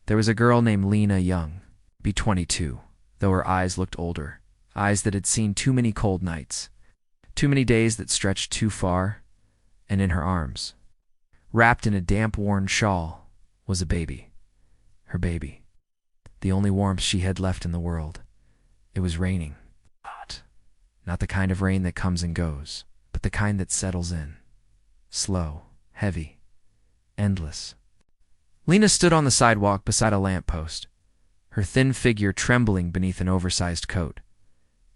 There was a girl named Lena Young, be 22, though her eyes looked older, eyes that had seen too many cold nights, too many days that stretched too far, and in her arms, wrapped in a damp, worn shawl, was a baby. Her baby. The only warmth she had left in the world. It was raining. Hot. Not the kind of rain that comes and goes, but the kind that settles in. Slow, heavy, endless. Lena stood on the sidewalk beside a lamppost, her thin figure trembling beneath an oversized coat.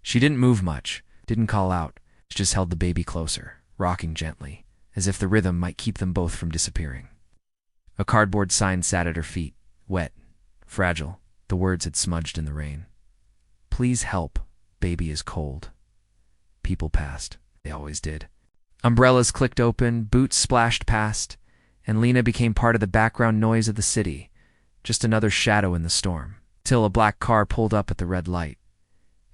She didn't move much, didn't call out, she just held the baby closer, rocking gently, as if the rhythm might keep them both from disappearing. A cardboard sign sat at her feet, wet, fragile. The words had smudged in the rain. "Please help, baby is cold." People passed. They always did. Umbrellas clicked open, boots splashed past, and Lena became part of the background noise of the city, just another shadow in the storm, till a black car pulled up at the red light.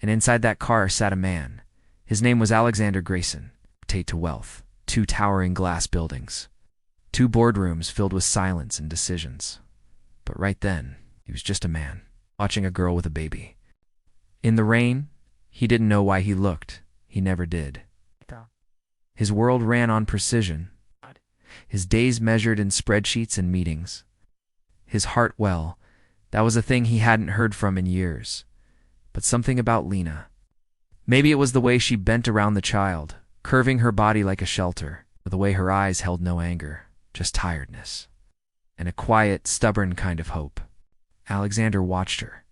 And inside that car sat a man. His name was Alexander Grayson, dictate to wealth, 2 towering glass buildings, 2 boardrooms filled with silence and decisions. But right then, he was just a man, watching a girl with a baby. In the rain, he didn't know why he looked. He never did. His world ran on precision. His days measured in spreadsheets and meetings. His heart well, that was a thing he hadn't heard from in years. But something about Lena. Maybe it was the way she bent around the child, curving her body like a shelter, or the way her eyes held no anger, just tiredness, and a quiet, stubborn kind of hope. Alexander watched her.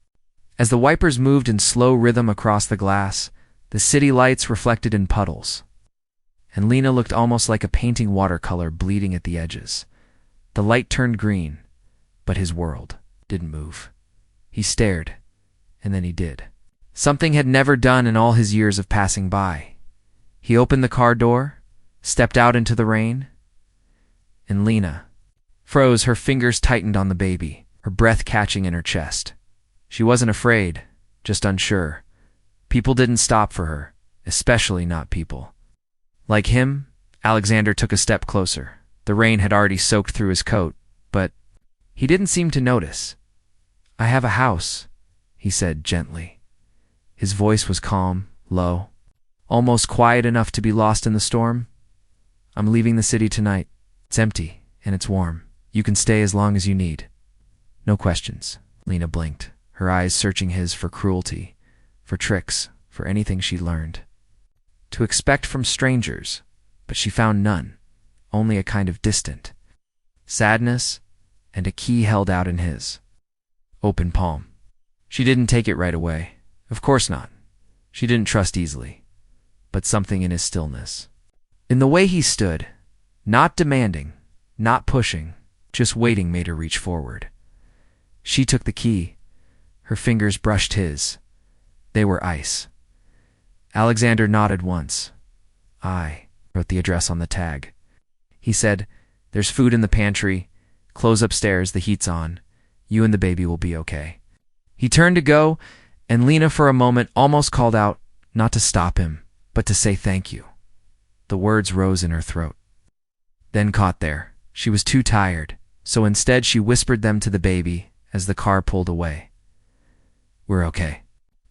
As the wipers moved in slow rhythm across the glass, the city lights reflected in puddles. And Lena looked almost like a painting watercolor bleeding at the edges. The light turned green, but his world didn't move. He stared, and then he did. Something had never done in all his years of passing by. He opened the car door, stepped out into the rain, and Lena froze. Her fingers tightened on the baby, her breath catching in her chest. She wasn't afraid, just unsure. People didn't stop for her, especially not people. Like him, Alexander took a step closer. The rain had already soaked through his coat, but he didn't seem to notice. "I have a house," he said gently. His voice was calm, low, almost quiet enough to be lost in the storm. "I'm leaving the city tonight. It's empty, and it's warm. You can stay as long as you need." "No questions." Lena blinked, her eyes searching his for cruelty, for tricks, for anything she'd learned to expect from strangers, but she found none, only a kind of distant sadness and a key held out in his open palm. She didn't take it right away. Of course not. She didn't trust easily. But something in his stillness, in the way he stood, not demanding, not pushing, just waiting, made her reach forward. She took the key. Her fingers brushed his. They were ice. Alexander nodded once. "I wrote the address on the tag." He said, "There's food in the pantry. Close upstairs, the heat's on. You and the baby will be okay." He turned to go, and Lena for a moment almost called out, not to stop him, but to say thank you. The words rose in her throat, then caught there. She was too tired, so instead she whispered them to the baby as the car pulled away. "We're okay.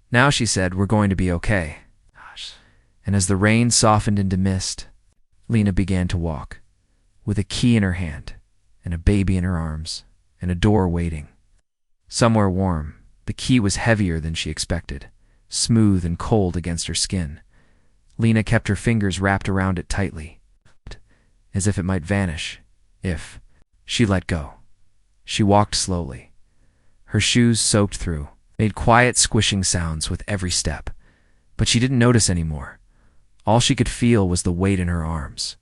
Now," she said, "we're going to be okay." And as the rain softened into mist, Lena began to walk, with a key in her hand, and a baby in her arms, and a door waiting. Somewhere warm. The key was heavier than she expected, smooth and cold against her skin. Lena kept her fingers wrapped around it tightly, as if it might vanish, if she let go. She walked slowly. Her shoes, soaked through, made quiet squishing sounds with every step, but she didn't notice anymore. All she could feel was the weight in her arms,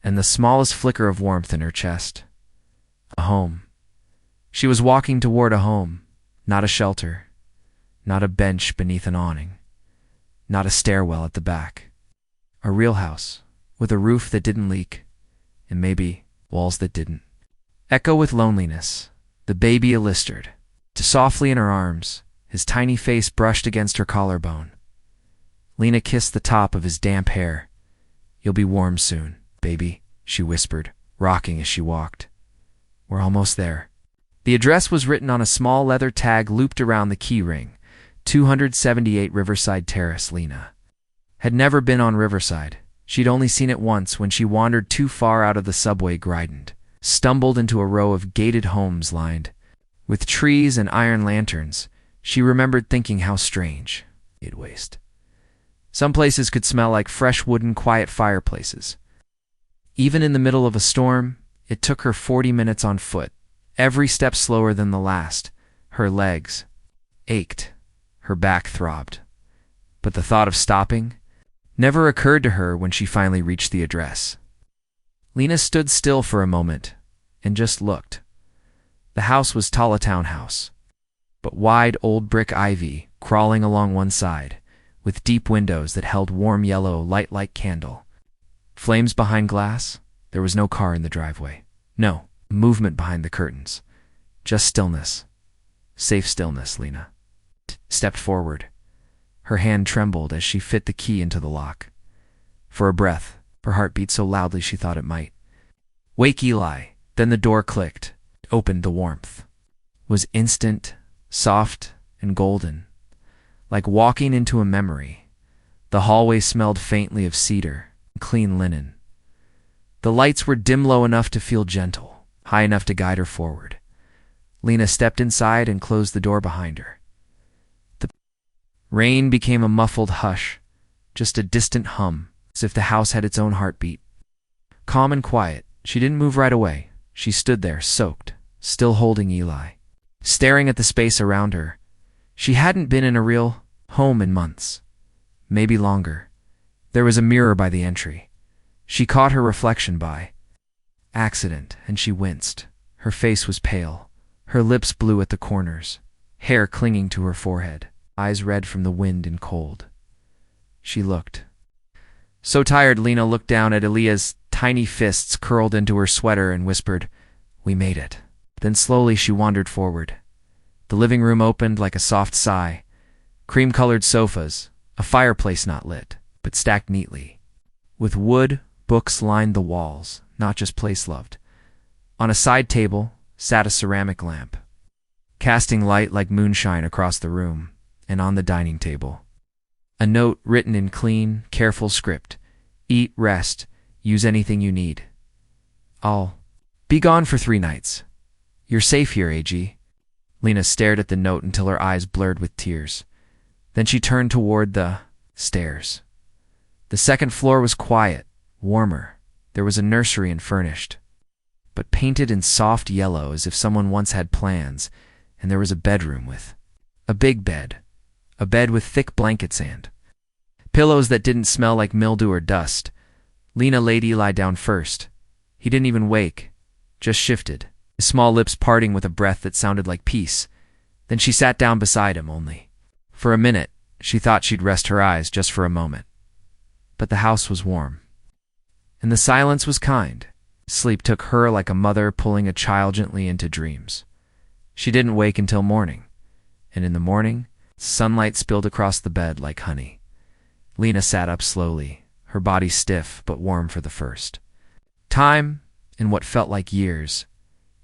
and the smallest flicker of warmth in her chest. A home. She was walking toward a home, not a shelter, not a bench beneath an awning, not a stairwell at the back. A real house, with a roof that didn't leak, and maybe walls that didn't echo with loneliness. The baby blistered softly in her arms, his tiny face brushed against her collarbone. Lena kissed the top of his damp hair. "You'll be warm soon, baby," she whispered, rocking as she walked. "We're almost there." The address was written on a small leather tag looped around the key ring. 278 Riverside Terrace. Lena had never been on Riverside. She'd only seen it once when she wandered too far out of the subway grind, stumbled into a row of gated homes lined with trees and iron lanterns. She remembered thinking how strange it'd waste. Some places could smell like fresh wooden, quiet fireplaces. Even in the middle of a storm, it took her 40 minutes on foot, every step slower than the last. Her legs ached, her back throbbed. But the thought of stopping never occurred to her when she finally reached the address. Lena stood still for a moment and just looked. The house was tall, a townhouse, but wide old brick ivy crawling along one side, with deep windows that held warm yellow light like candle. Flames behind glass. There was no car in the driveway. No movement behind the curtains. Just stillness. Safe stillness. Lena stepped forward. Her hand trembled as she fit the key into the lock. For a breath, her heart beat so loudly she thought it might wake Eli. Then the door clicked. It opened. The warmth was instant, soft and golden, like walking into a memory. The hallway smelled faintly of cedar and clean linen. The lights were dim, low enough to feel gentle, high enough to guide her forward. Lena stepped inside and closed the door behind her. The rain became a muffled hush, just a distant hum, as if the house had its own heartbeat. Calm and quiet, she didn't move right away. She stood there, soaked, still holding Eli, staring at the space around her. She hadn't been in a real home in months, maybe longer. There was a mirror by the entry. She caught her reflection by accident, and she winced. Her face was pale, her lips blue at the corners, hair clinging to her forehead, eyes red from the wind and cold. She looked so tired. Lena looked down at Elia's tiny fists curled into her sweater and whispered, "We made it." Then slowly she wandered forward. The living room opened like a soft sigh. Cream-colored sofas, a fireplace not lit, but stacked neatly. With wood, books lined the walls, not just place-loved. On a side table sat a ceramic lamp, casting light like moonshine across the room. And on the dining table, a note written in clean, careful script. "Eat, rest, use anything you need. I'll be gone for 3 nights. You're safe here, AG." Lena stared at the note until her eyes blurred with tears. Then she turned toward the stairs. The second floor was quiet, warmer. There was a nursery and furnished, but painted in soft yellow as if someone once had plans. And there was a bedroom with a big bed, a bed with thick blankets and pillows that didn't smell like mildew or dust. Lena laid Eli down first. He didn't even wake, just shifted, his small lips parting with a breath that sounded like peace. Then she sat down beside him only. For a minute, she thought she'd rest her eyes just for a moment. But the house was warm, and the silence was kind. Sleep took her like a mother pulling a child gently into dreams. She didn't wake until morning, and in the morning, sunlight spilled across the bed like honey. Lena sat up slowly, her body stiff but warm for the first time in what felt like years.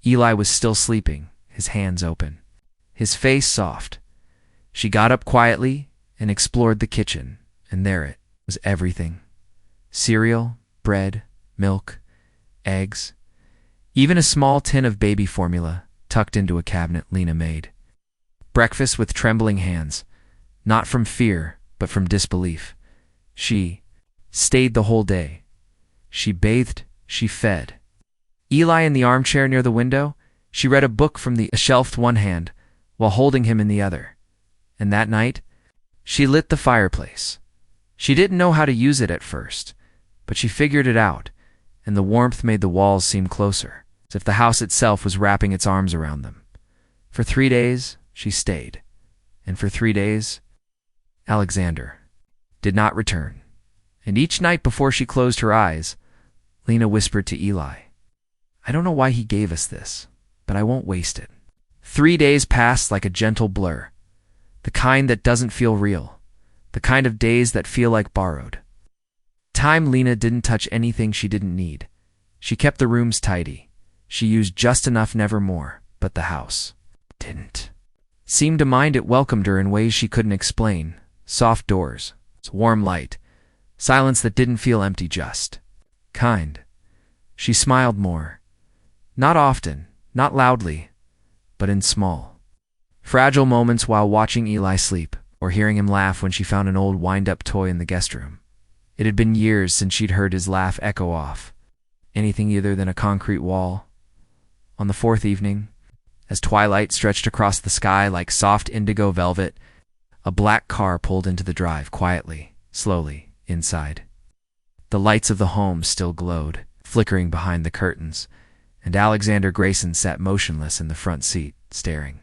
Eli was still sleeping, his hands open, his face soft. She got up quietly and explored the kitchen, and there it was, everything. Cereal, bread, milk, eggs, even a small tin of baby formula tucked into a cabinet Lena made. Breakfast with trembling hands, not from fear, but from disbelief. She stayed the whole day. She bathed, she fed. Eli in the armchair near the window, she read a book from the shelf one hand while holding him in the other. And that night, she lit the fireplace. She didn't know how to use it at first, but she figured it out, and the warmth made the walls seem closer, as if the house itself was wrapping its arms around them. For 3 days, she stayed, and for 3 days, Alexander did not return. And each night before she closed her eyes, Lena whispered to Eli, "I don't know why he gave us this, but I won't waste it." 3 days passed like a gentle blur, the kind that doesn't feel real, the kind of days that feel like borrowed time. Lena didn't touch anything she didn't need. She kept the rooms tidy. She used just enough, never more, but but the house didn't. Seemed to mind it welcomed her in ways she couldn't explain. Soft doors, warm light, silence that didn't feel empty, just kind. She smiled more. Not often, not loudly, but in small, fragile moments while watching Eli sleep, or hearing him laugh when she found an old wind-up toy in the guest room. It had been years since she'd heard his laugh echo off anything other than a concrete wall. On the fourth evening, as twilight stretched across the sky like soft indigo velvet, a black car pulled into the drive quietly, slowly, inside. The lights of the home still glowed, flickering behind the curtains, and Alexander Grayson sat motionless in the front seat, staring.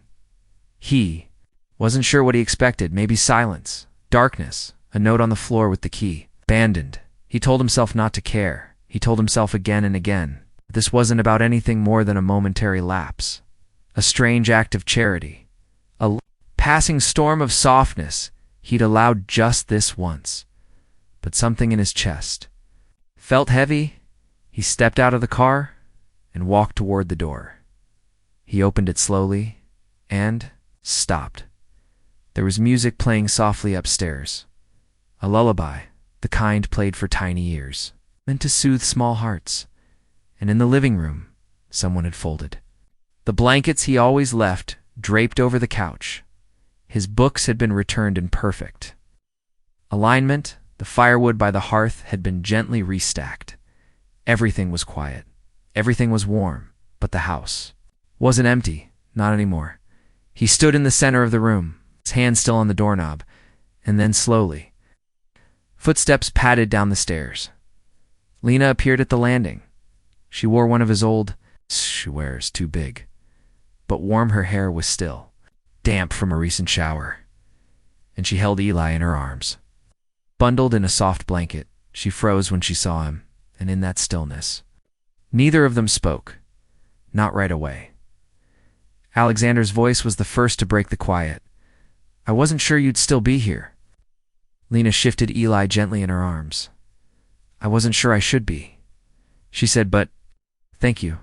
He wasn't sure what he expected. Maybe silence, darkness, a note on the floor with the key. Abandoned. He told himself not to care. He told himself again and again. This wasn't about anything more than a momentary lapse. A strange act of charity. A passing storm of softness he'd allowed just this once. But something in his chest felt heavy. He stepped out of the car and walked toward the door. He opened it slowly and stopped. There was music playing softly upstairs. A lullaby, the kind played for tiny ears, meant to soothe small hearts. And in the living room, someone had folded the blankets he always left draped over the couch. His books had been returned in perfect alignment. The firewood by the hearth had been gently restacked. Everything was quiet. Everything was warm, but the house wasn't empty, not anymore. He stood in the center of the room, his hand still on the doorknob, and then slowly, footsteps padded down the stairs. Lena appeared at the landing. She wore one of his old she wears too big, but warm. Her hair was still damp from a recent shower, and she held Eli in her arms. Bundled in a soft blanket, she froze when she saw him, and in that stillness, neither of them spoke, not right away. Alexander's voice was the first to break the quiet. "I wasn't sure you'd still be here." Lena shifted Eli gently in her arms. "I wasn't sure I should be," she said, "but thank you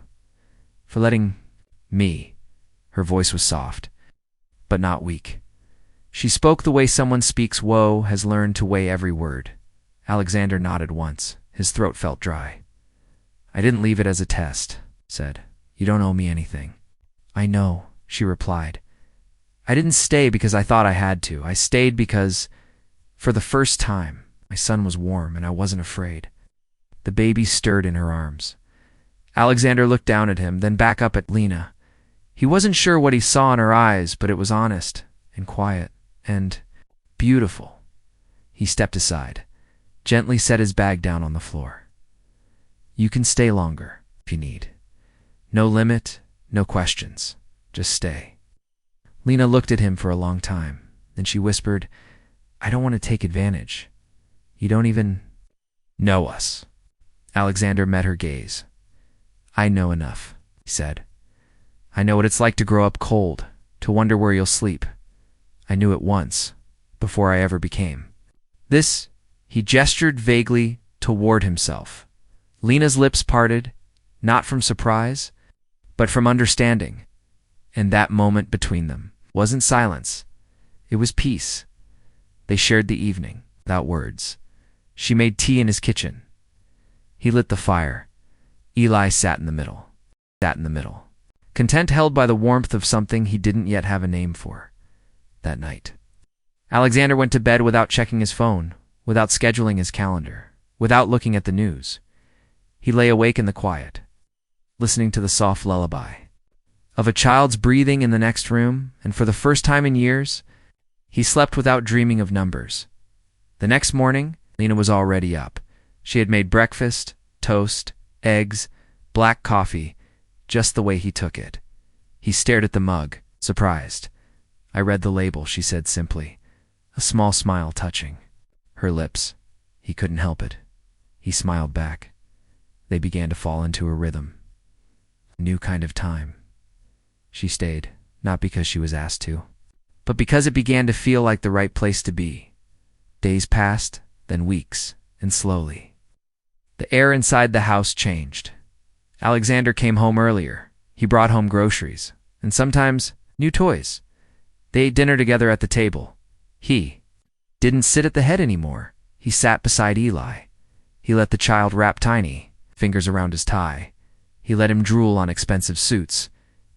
for letting me." Her voice was soft, but not weak. She spoke the way someone speaks. Woe has learned to weigh every word. Alexander nodded once. His throat felt dry. "I didn't leave it as a test," said. "You don't owe me anything." "I know," she replied. "I didn't stay because I thought I had to. I stayed because, for the first time, my son was warm and I wasn't afraid." The baby stirred in her arms. Alexander looked down at him, then back up at Lena. He wasn't sure what he saw in her eyes, but it was honest and quiet and beautiful. He stepped aside, gently set his bag down on the floor. "You can stay longer if you need. No limit, no questions. Just stay." Lena looked at him for a long time. Then she whispered, "I don't want to take advantage. You don't even know us." Alexander met her gaze. "I know enough," he said. "I know what it's like to grow up cold, to wonder where you'll sleep. I knew it once, before I ever became." This, he gestured vaguely toward himself. Lena's lips parted, not from surprise, but from understanding. And that moment between them wasn't silence. It was peace. They shared the evening, without words. She made tea in his kitchen. He lit the fire. Eli sat in the middle. Content, held by the warmth of something he didn't yet have a name for. That night, Alexander went to bed without checking his phone, without scheduling his calendar, without looking at the news. He lay awake in the quiet, listening to the soft lullaby of a child's breathing in the next room, and for the first time in years, he slept without dreaming of numbers. The next morning, Lena was already up. She had made breakfast, toast, eggs, black coffee, just the way he took it. He stared at the mug, surprised. "I read the label," she said simply, a small smile touching her lips. He couldn't help it. He smiled back. They began to fall into a rhythm. A new kind of time. She stayed, not because she was asked to, but because it began to feel like the right place to be. Days passed, then weeks, and slowly, the air inside the house changed. Alexander came home earlier. He brought home groceries. and sometimes new toys. They ate dinner together at the table. He didn't sit at the head anymore. He sat beside Eli. He let the child wrap tiny fingers around his tie. He let him drool on expensive suits.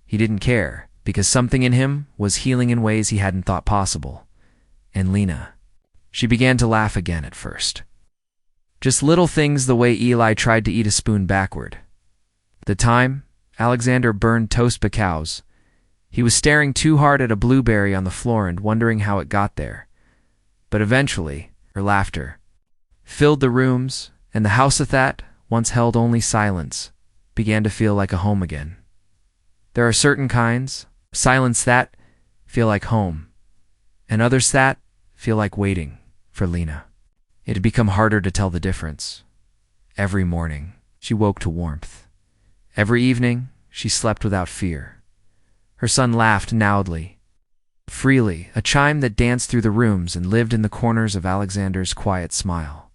He didn't care, because something in him was healing in ways he hadn't thought possible. And Lena, she began to laugh again at first. Just little things, the way Eli tried to eat a spoon backward. The time Alexander burned toast bacows. He was staring too hard at a blueberry on the floor and wondering how it got there. But eventually, her laughter filled the rooms, and the house that once held only silence began to feel like a home again. There are certain kinds of silence that feel like home, and others that feel like waiting for Lena. It had become harder to tell the difference. Every morning, she woke to warmth. Every evening, she slept without fear. Her son laughed loudly, freely, a chime that danced through the rooms and lived in the corners of Alexander's quiet smile.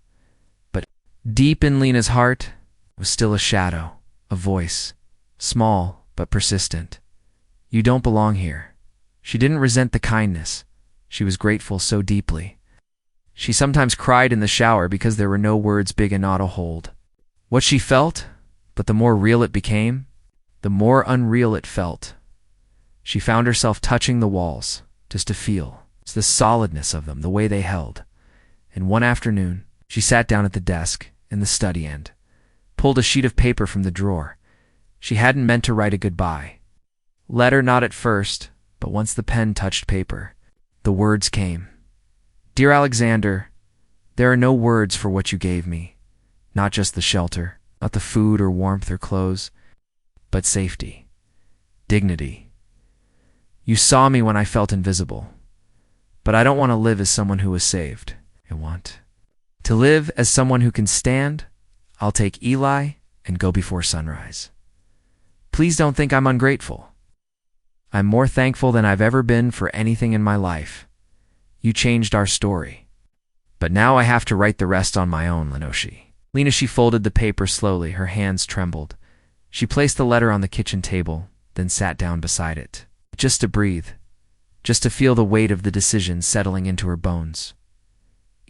But deep in Lena's heart was still a shadow, a voice, small but persistent. You don't belong here. She didn't resent the kindness. She was grateful so deeply. She sometimes cried in the shower because there were no words big enough to hold what she felt, but the more real it became, the more unreal it felt. She found herself touching the walls, just to feel the solidness of them, the way they held. And one afternoon, she sat down at the desk in the study and pulled a sheet of paper from the drawer. She hadn't meant to write a goodbye letter, not at first, but once the pen touched paper, the words came. Dear Alexander, there are no words for what you gave me. Not just the shelter, not the food or warmth or clothes, but safety, dignity. You saw me when I felt invisible, but I don't want to live as someone who was saved. I want to live as someone who can stand. I'll take Eli and go before sunrise. Please don't think I'm ungrateful. I'm more thankful than I've ever been for anything in my life. You changed our story. But now I have to write the rest on my own, Lenoshi. Lena, she folded the paper slowly. Her hands trembled. She placed the letter on the kitchen table, then sat down beside it. Just to breathe. Just to feel the weight of the decision settling into her bones.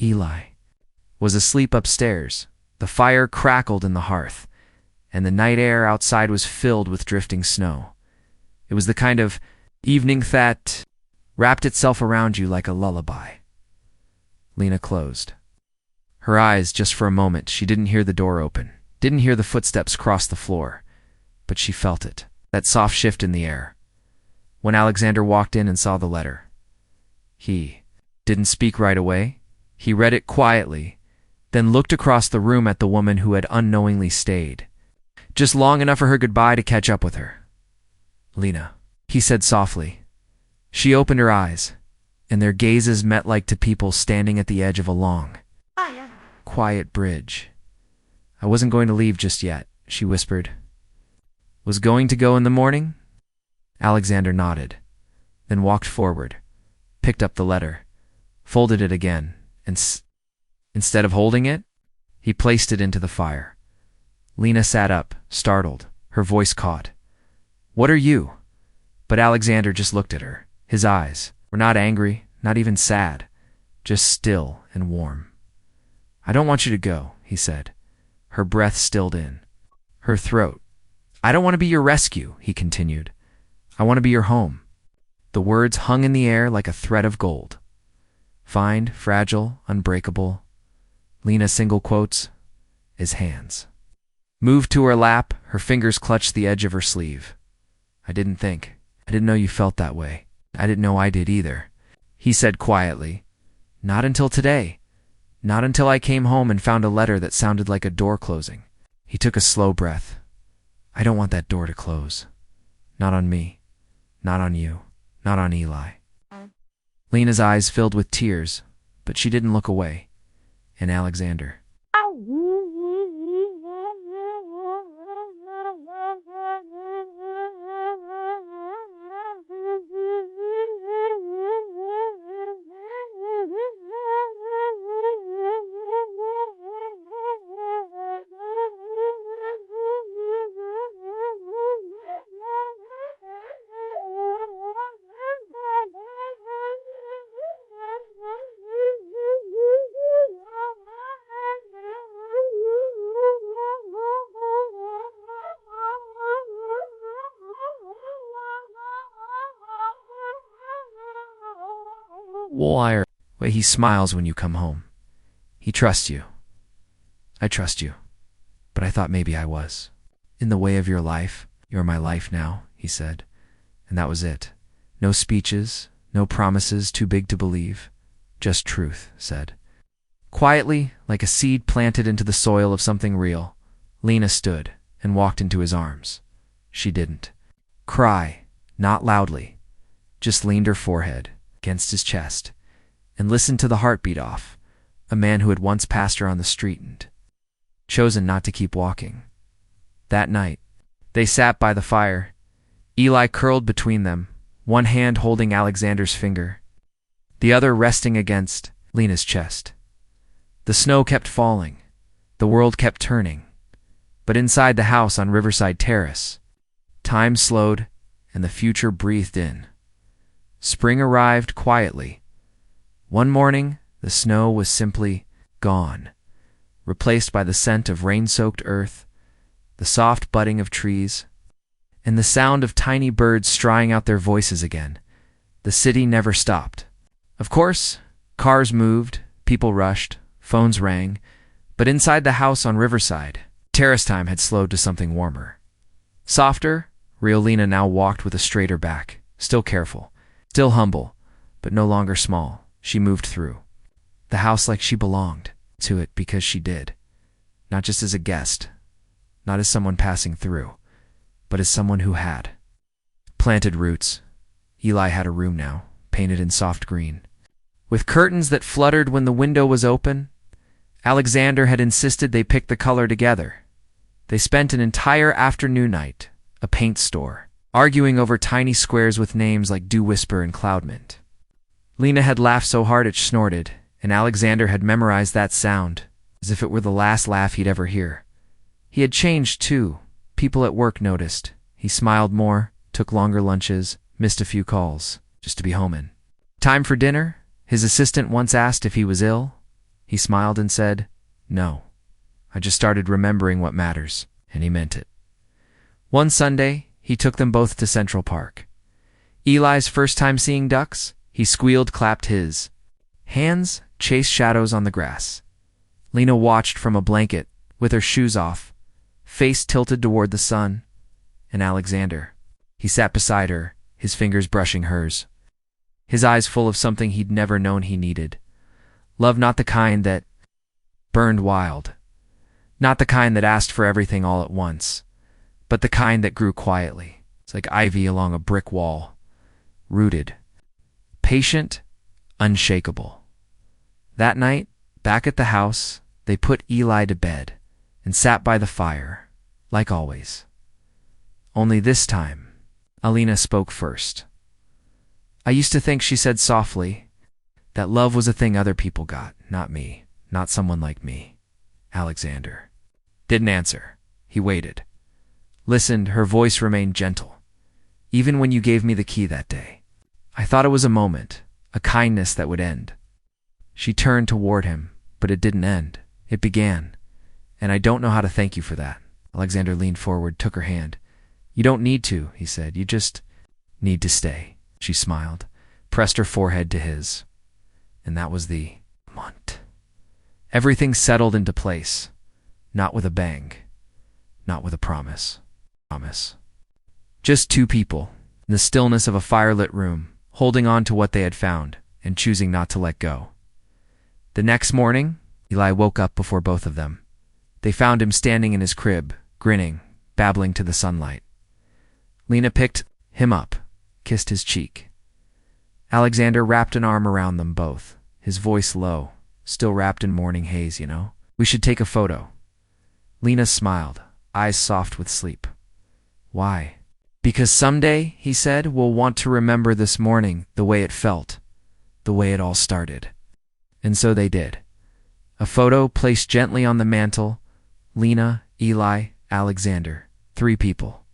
Eli was asleep upstairs. The fire crackled in the hearth, and the night air outside was filled with drifting snow. It was the kind of evening that wrapped itself around you like a lullaby. Lena closed her eyes just for a moment. She didn't hear the door open, didn't hear the footsteps cross the floor, but she felt it, that soft shift in the air. When Alexander walked in and saw the letter, he didn't speak right away. He read it quietly, then looked across the room at the woman who had unknowingly stayed, just long enough for her goodbye to catch up with her. Lena, he said softly. She opened her eyes, and their gazes met like two people standing at the edge of a long, quiet bridge. I wasn't going to leave just yet, she whispered. Was going to go in the morning? Alexander nodded, then walked forward, picked up the letter, folded it again, and instead of holding it, he placed it into the fire. Lena sat up, startled, her voice caught. What are you? But Alexander just looked at her. His eyes were not angry, not even sad, just still and warm. I don't want you to go, he said. Her breath stilled in her throat. I don't want to be your rescue, he continued. I want to be your home. The words hung in the air like a thread of gold. Find, fragile, unbreakable. Lena single quotes, his hands moved to her lap, her fingers clutched the edge of her sleeve. I didn't know you felt that way. I didn't know I did either, he said quietly. Not until today. Not until I came home and found a letter that sounded like a door closing. He took a slow breath. I don't want that door to close. Not on me. Not on you. Not on Eli. Lena's eyes filled with tears, but she didn't look away. And Alexander. Wire. Way he smiles when you come home. He trusts you. I trust you. But I thought maybe I was. In the way of your life, you're my life now, he said. And that was it. No speeches, no promises too big to believe. Just truth, said. Quietly, like a seed planted into the soil of something real, Lena stood and walked into his arms. She didn't cry, not loudly, just leaned her forehead against his chest and listened to the heartbeat off a man who had once passed her on the street and chosen not to keep walking. That night, they sat by the fire, Eli curled between them, one hand holding Alexander's finger, the other resting against Lena's chest. The snow kept falling, the world kept turning, but inside the house on Riverside Terrace, time slowed and the future breathed in. Spring arrived quietly. One morning, the snow was simply gone, replaced by the scent of rain-soaked earth, the soft budding of trees, and the sound of tiny birds strying out their voices again. The city never stopped. Of course, cars moved, people rushed, phones rang, but inside the house on Riverside, terrace time had slowed to something warmer. Softer, real Lena now walked with a straighter back, still careful, still humble, but no longer small. She moved through the house like she belonged to it because she did, not just as a guest, not as someone passing through, but as someone who had planted roots. Eli had a room now, painted in soft green, with curtains that fluttered when the window was open. Alexander had insisted they pick the color together. They spent an entire afternoon night, a paint store, arguing over tiny squares with names like Dew Whisper and Cloud Mint. Lena had laughed so hard it snorted, and Alexander had memorized that sound, as if it were the last laugh he'd ever hear. He had changed, too. People at work noticed. He smiled more, took longer lunches, missed a few calls, just to be home in time for dinner. His assistant once asked if he was ill. He smiled and said, "No, I just started remembering what matters," and he meant it. One Sunday, he took them both to Central Park. Eli's first time seeing ducks, he squealed, clapped his hands, chased shadows on the grass. Lena watched from a blanket, with her shoes off, face tilted toward the sun, and Alexander. He sat beside her, his fingers brushing hers, his eyes full of something he'd never known he needed. Love, not the kind that burned wild, not the kind that asked for everything all at once, but the kind that grew quietly. It's like ivy along a brick wall, rooted, patient, unshakable. That night, back at the house, they put Eli to bed and sat by the fire, like always. Only this time, Alina spoke first. "I used to think," she said softly, "that love was a thing other people got, not me, not someone like me." Alexander didn't answer. He waited. Listened. Her voice remained gentle. "Even when you gave me the key that day, I thought it was a moment, a kindness that would end." She turned toward him, but it didn't end. It began. "And I don't know how to thank you for that." Alexander leaned forward, took her hand. "You don't need to," he said. "You just need to stay." She smiled, pressed her forehead to his. And that was the moment. Everything settled into place, not with a bang, not with a promise. Just two people, in the stillness of a firelit room, holding on to what they had found and choosing not to let go. The next morning, Eli woke up before both of them. They found him standing in his crib, grinning, babbling to the sunlight. Lena picked him up, kissed his cheek. Alexander wrapped an arm around them both, his voice low, still wrapped in morning haze, "You know, we should take a photo." Lena smiled, eyes soft with sleep. "Why?" "Because someday," he said, "we'll want to remember this morning, the way it felt, the way it all started." And so they did. A photo placed gently on the mantel, Lena, Eli, Alexander, three people,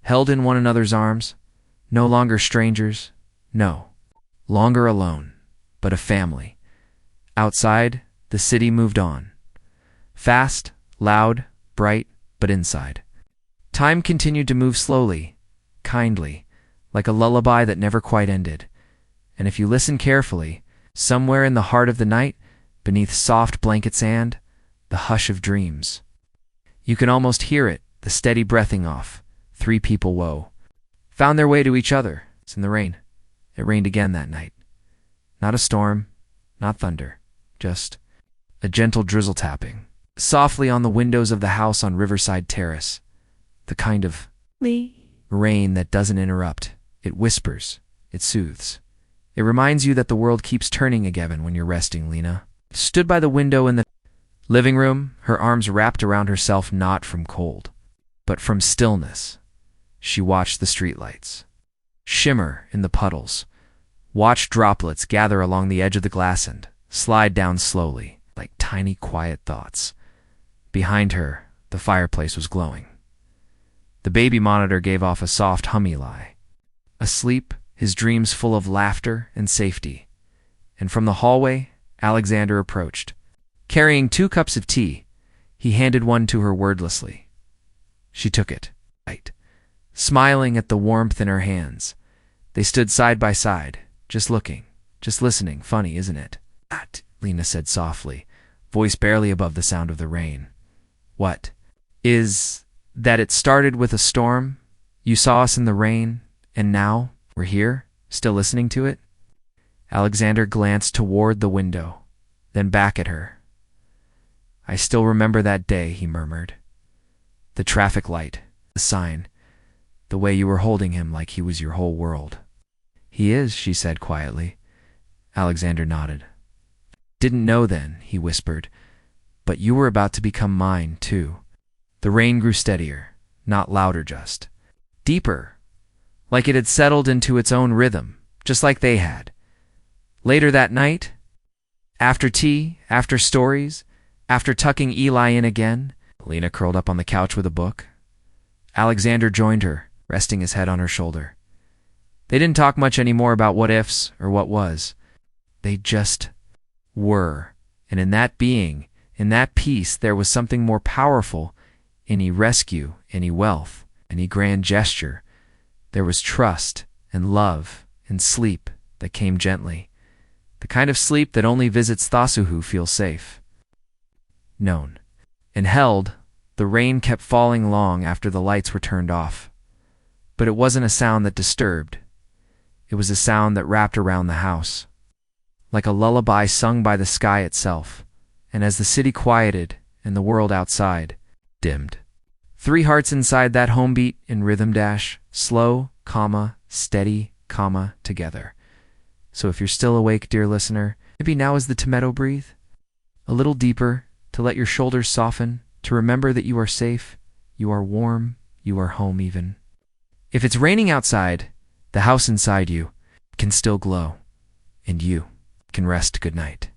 held in one another's arms, no longer strangers, no longer alone, but a family. Outside, the city moved on. Fast, loud, bright, but inside, time continued to move slowly, kindly, like a lullaby that never quite ended. And if you listen carefully, Somewhere in the heart of the night, beneath soft blanket sand, the hush of dreams. You can almost hear it, the steady breathing off. 3 people found their way to each other. It's in the rain. It rained again that night. Not a storm, not thunder, just a gentle drizzle tapping softly on the windows of the house on Riverside Terrace. The kind of rain that doesn't interrupt. It whispers. It soothes. It reminds you that the world keeps turning again when you're resting. Lena stood by the window in the living room, her arms wrapped around herself, not from cold, but from stillness. She watched the streetlights shimmer in the puddles, watched droplets gather along the edge of the glass and slide down slowly, like tiny, quiet thoughts. Behind her, the fireplace was glowing. The baby monitor gave off a soft hum-lie. Asleep, his dreams full of laughter and safety. And from the hallway, Alexander approached. Carrying 2 cups of tea, he handed one to her wordlessly. She took it, smiling at the warmth in her hands. They stood side by side, just looking, just listening. Funny, isn't it? That, Lena said softly, voice barely above the sound of the rain. What? Is that it started with a storm? You saw us in the rain, and now we're here, still listening to it? Alexander glanced toward the window, then back at her. I still remember that day, he murmured. The traffic light, the sign, the way you were holding him like he was your whole world. He is, she said quietly. Alexander nodded. Didn't know then, he whispered, but you were about to become mine, too. The rain grew steadier, not louder, just deeper, like it had settled into its own rhythm, just like they had. Later that night, after tea, after stories, after tucking Eli in again, Lena curled up on the couch with a book. Alexander joined her, resting his head on her shoulder. They didn't talk much anymore about what ifs or what was. They just were. And in that being, in that peace, there was something more powerful. Any rescue, any wealth, any grand gesture. There was trust and love and sleep that came gently. The kind of sleep that only visits those who feel safe. Known. And held, the rain kept falling long after the lights were turned off. But it wasn't a sound that disturbed. It was a sound that wrapped around the house, like a lullaby sung by the sky itself. And as the city quieted and the world outside dimmed, 3 hearts inside that home beat in rhythm dash, slow, steady, together. So if you're still awake, dear listener, maybe now is the time to breathe a little deeper, to let your shoulders soften, to remember that you are safe, you are warm, you are home even. If it's raining outside, the house inside you can still glow, and you can rest good night.